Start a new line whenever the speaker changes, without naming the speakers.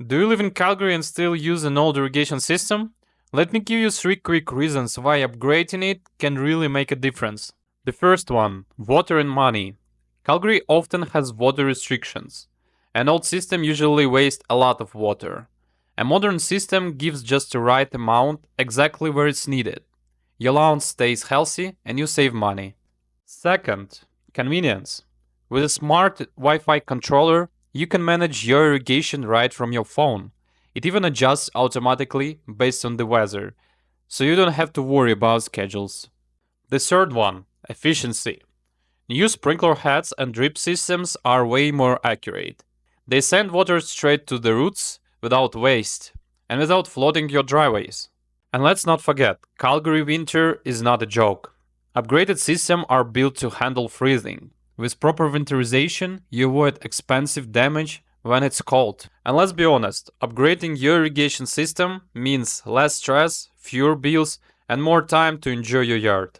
Do you live in Calgary and still use an old irrigation system? Let me give you 3 quick reasons why upgrading it can really make a difference. The first one, water and money. Calgary often has water restrictions. An old system usually wastes a lot of water. A modern system gives just the right amount exactly where it's needed. Your lawn stays healthy and you save money. Second, convenience. With a smart Wi-Fi controller, you can manage your irrigation right from your phone. It even adjusts automatically based on the weather, so you don't have to worry about schedules. The third one, efficiency. New sprinkler heads and drip systems are way more accurate. They send water straight to the roots without waste and without flooding your driveways. And let's not forget, Calgary winter is not a joke. Upgraded systems are built to handle freezing. With proper winterization, you avoid expensive damage when it's cold. And let's be honest, upgrading your irrigation system means less stress, fewer bills, and more time to enjoy your yard.